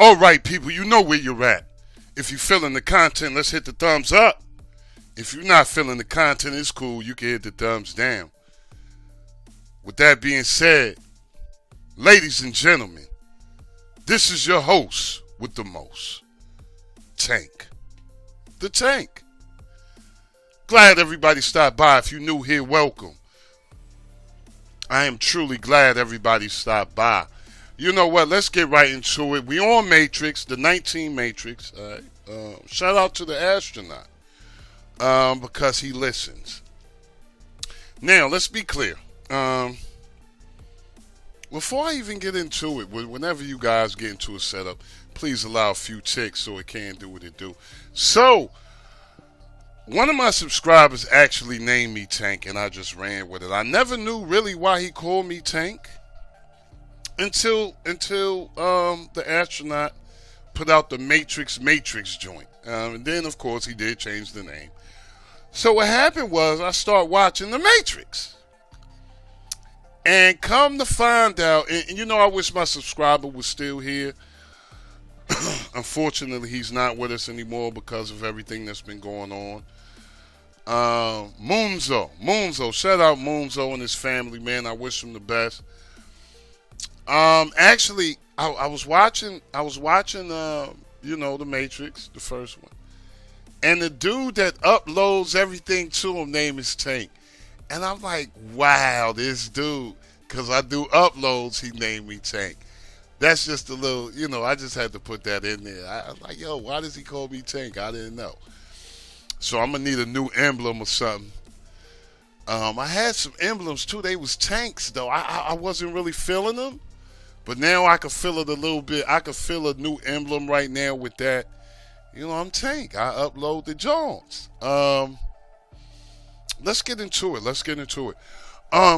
All right, people, you know where you're at. If you're feeling the content, let's hit the thumbs up. If you're not feeling the content, it's cool. You can hit the thumbs down. With that being said, ladies and gentlemen, this is your host with the most, Tank. The Tank. Glad everybody stopped by. If you're new here, welcome. I am truly glad everybody stopped by. You know what? Let's get right into it. We on Matrix, the 19 Matrix. All right. Shout out to the astronaut because he listens. Now, let's be clear. Before I even get into it, whenever you guys get into a setup, please allow a few ticks so it can do what it do. So, one of my subscribers actually named me Tank, and I just ran with it. I never knew really why he called me Tank until the astronaut put out the Matrix joint. And then, of course, he did change the name. So what happened was I started watching the Matrix. And come to find out, and you know I wish my subscriber was still here. Unfortunately, he's not with us anymore because of everything that's been going on. Moonzo, shout out Moonzo and his family, man. I wish him the best. Actually, I was watching, the Matrix, the first one, and the dude that uploads everything to him name is Tank, and I'm like, wow, this dude, because I do uploads, he named me Tank. That's just a little, I just had to put that in there. I was like, yo, why does he call me Tank? I didn't know. So I'm gonna need a new emblem or something. I had some emblems too. They was tanks though. I wasn't really feeling them. But now I can feel it a little bit. I can feel a new emblem right now with that. I'm Tank. I upload the Jones. Let's get into it.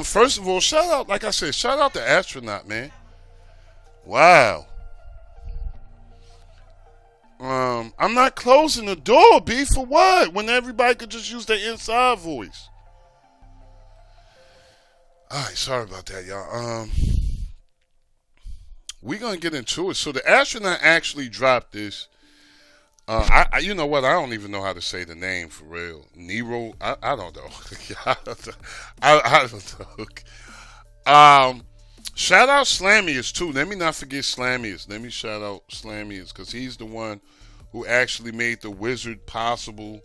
First of all, shout out, like I said, shout out the astronaut, man. Wow. I'm not closing the door, B, for what? When everybody could just use their inside voice. Alright, sorry about that, y'all. We're going to get into it. So the astronaut actually dropped this. You know what? I don't even know how to say the name for real. Nero? I don't know. I don't know. Shout out Slamius too. Let me not forget Slamius. Let me shout out Slamius because he's the one who actually made the wizard possible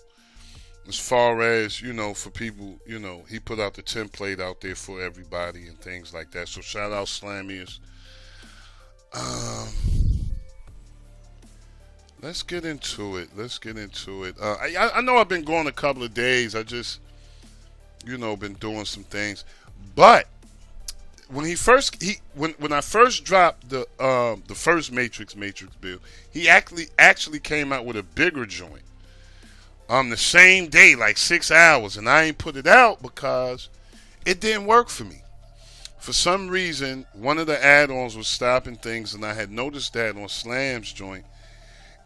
as far as, for people, he put out the template out there for everybody and things like that. So shout out Slamius. Let's get into it. I know I've been going a couple of days. I just, been doing some things. But when when I first dropped the first Matrix build, he actually came out with a bigger joint. The same day, like 6 hours, and I ain't put it out because it didn't work for me. For some reason, one of the add-ons was stopping things, and I had noticed that on Slam's joint.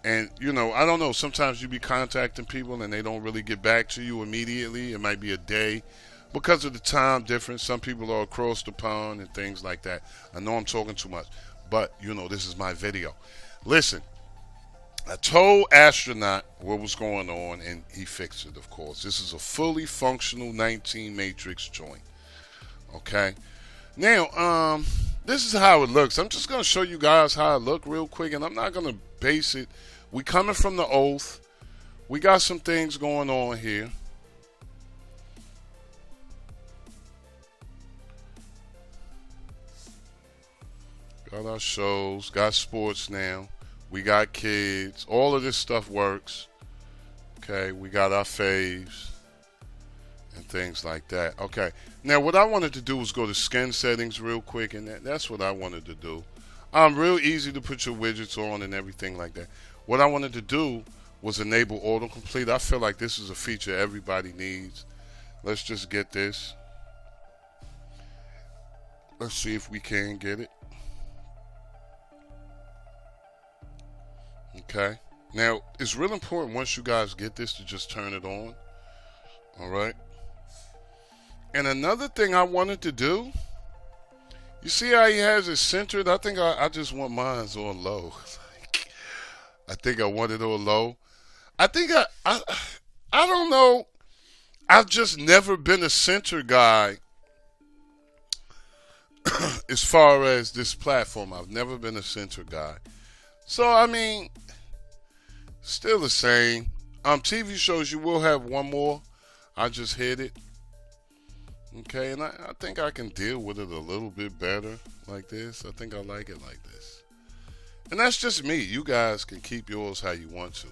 And, I don't know, sometimes you be contacting people and they don't really get back to you immediately. It might be a day because of the time difference. Some people are across the pond and things like that. I know I'm talking too much, but, this is my video. Listen, I told Astronaut what was going on, and he fixed it, of course. This is a fully functional 19 Matrix joint. Okay? Now, this is how it looks. I'm just going to show you guys how it look real quick, and I'm not going to base it. We coming from the Oath. We got some things going on here. Got our shows, got sports now. We got kids. All of this stuff works. Okay, we got our faves and things like that. Okay, now what I wanted to do was go to skin settings real quick, and that's what I wanted to do. Real easy to put your widgets on and everything like that. What I wanted to do was enable autocomplete. I feel like this is a feature everybody needs. Let's just get this. Let's see if we can get it. Okay. Now, it's real important once you guys get this to just turn it on. All right. And another thing I wanted to do, you see how he has it centered? I think I just want mine on low. I think I want it on low. I think I don't know. I've just never been a center guy as far as this platform. I've never been a center guy. So I mean, still the same. TV shows you will have one more. I just hit it. Okay, and I think I can deal with it a little bit better like this. I think I like it like this. And that's just me. You guys can keep yours how you want to.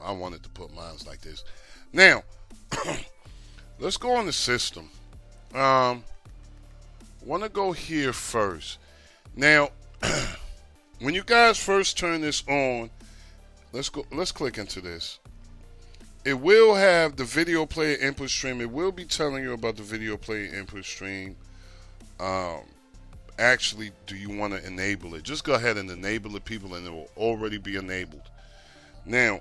I wanted to put mine like this. Now, let's go on the system. Want to go here first. Now, when you guys first turn this on, let's go. Let's click into this. It will have the video player input stream. It will be telling you about the video player input stream. Actually, do you want to enable it? Just go ahead and enable it, people, and it will already be enabled. Now,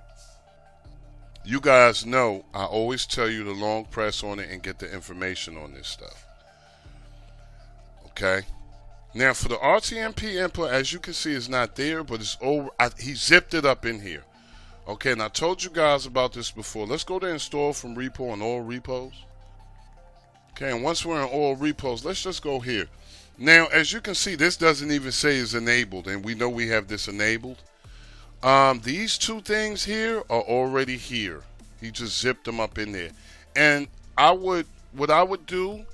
you guys know I always tell you to long press on it and get the information on this stuff. Okay. Now, for the RTMP input, as you can see, it's not there, but it's over. He zipped it up in here. Okay, and I told you guys about this before. Let's go to install from repo on all repos. Okay, and once we're in all repos, let's just go here. Now, as you can see, this doesn't even say it's enabled, and we know we have this enabled. These two things here are already here. He just zipped them up in there. And what I would do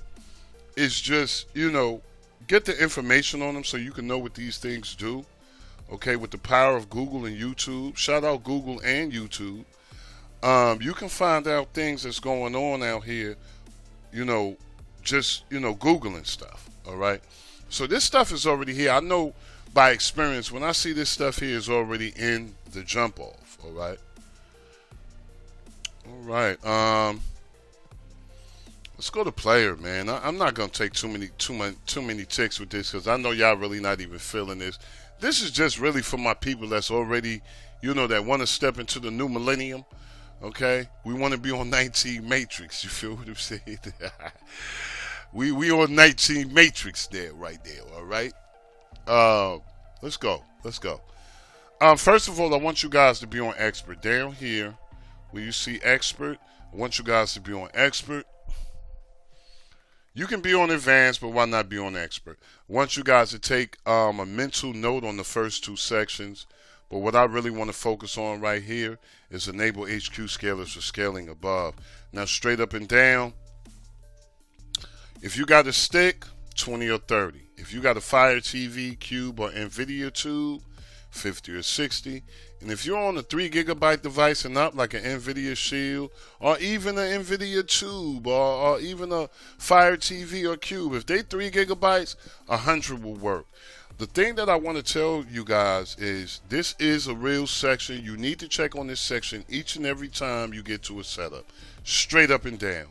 is just, get the information on them so you can know what these things do. Okay, with the power of Google and YouTube. Shout out Google and YouTube. You can find out things that's going on out here, just, Googling stuff. All right. So this stuff is already here. I know by experience when I see this stuff here is already in the jump off. All right. All right. Let's go to player, man. I'm not gonna take too many ticks with this because I know y'all really not even feeling this. This is just really for my people that's already, that want to step into the new millennium. Okay, we want to be on 19 Matrix. You feel what I'm saying? we on 19 Matrix there, right there. All right. Let's go. First of all, I want you guys to be on expert. Down here, where you see expert, I want you guys to be on expert. You can be on advanced, but why not be on expert? I want you guys to take a mental note on the first two sections. But what I really want to focus on right here is enable HQ scalers for scaling above. Now, straight up and down, if you got a stick, 20 or 30. If you got a Fire TV, Cube, or NVIDIA Tube, 50 or 60. And if you're on a 3 gigabyte device and up, like an NVIDIA Shield, or even an NVIDIA Tube, or even a Fire TV or Cube, if they 3 gigabytes, 100 will work. The thing that I want to tell you guys is this is a real section. You need to check on this section each and every time you get to a setup. Straight up and down.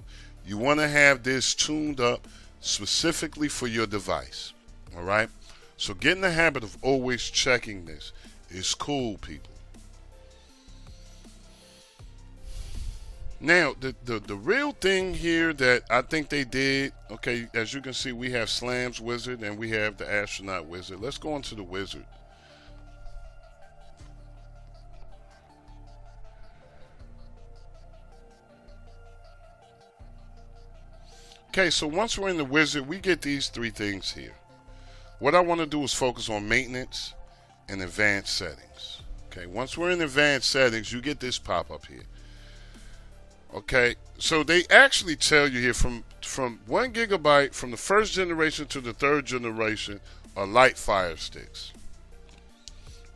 You want to have this tuned up specifically for your device. All right? So get in the habit of always checking this. It's cool, people. Now, the real thing here that I think they did, okay, as you can see, we have Slam's Wizard and we have the Astronaut Wizard. Let's go into the Wizard. Okay, so once we're in the Wizard, we get these three things here. What I want to do is focus on maintenance and advanced settings. Okay, once we're in advanced settings, you get this pop-up here. Okay, so they actually tell you here from 1 gigabyte from the first generation to the third generation are light Fire Sticks.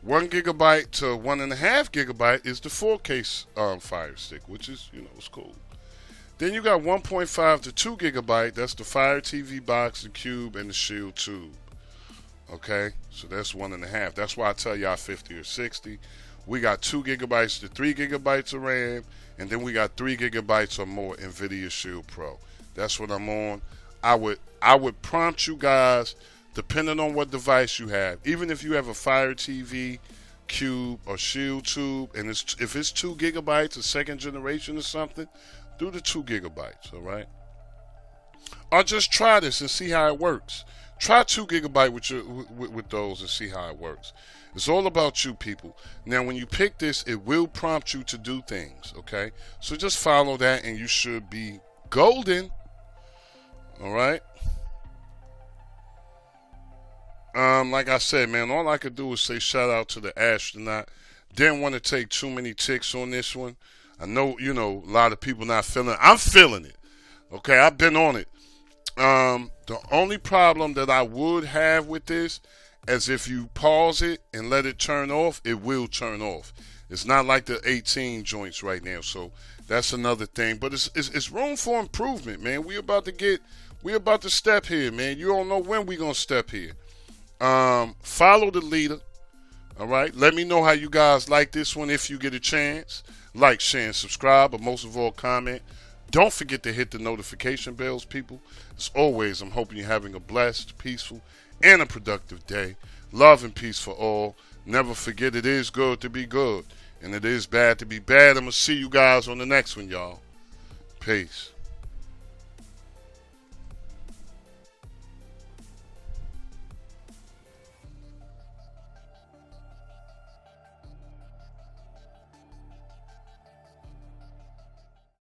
1 gigabyte to 1.5 gigabyte is the 4K Fire Stick, which is, it's cool. Then you got 1.5 to 2 gigabyte. That's the Fire TV box, the Cube, and the Shield Tube. Okay, so that's 1.5. That's why I tell y'all 50 or 60. We got 2 gigabytes to 3 gigabytes of RAM, and then we got 3 gigabytes or more NVIDIA Shield Pro. That's what I'm on. I would prompt you guys, depending on what device you have, even if you have a Fire TV, Cube, or Shield Tube, and if it's 2 gigabytes, a second generation or something, do the 2 gigabytes, all right? Or just try this and see how it works. Try 2 GB with those and see how it works. It's all about you, people. Now, when you pick this, it will prompt you to do things, okay? So just follow that and you should be golden. All right? Like I said, man, all I could do is say shout out to the astronaut. Didn't want to take too many ticks on this one. I know, a lot of people not feeling it. I'm feeling it. Okay, I've been on it. The only problem that I would have with this is if you pause it and let it turn off, it will turn off. It's not like the 18 joints right now, so that's another thing. But it's room for improvement, man. We about to step here, man. You don't know when we gonna step here. Follow the leader. All right. Let me know how you guys like this one if you get a chance. Like, share, and subscribe, but most of all, comment. Don't forget to hit the notification bells, people. As always, I'm hoping you're having a blessed, peaceful, and a productive day. Love and peace for all. Never forget it is good to be good, and it is bad to be bad. I'm going to see you guys on the next one, y'all. Peace.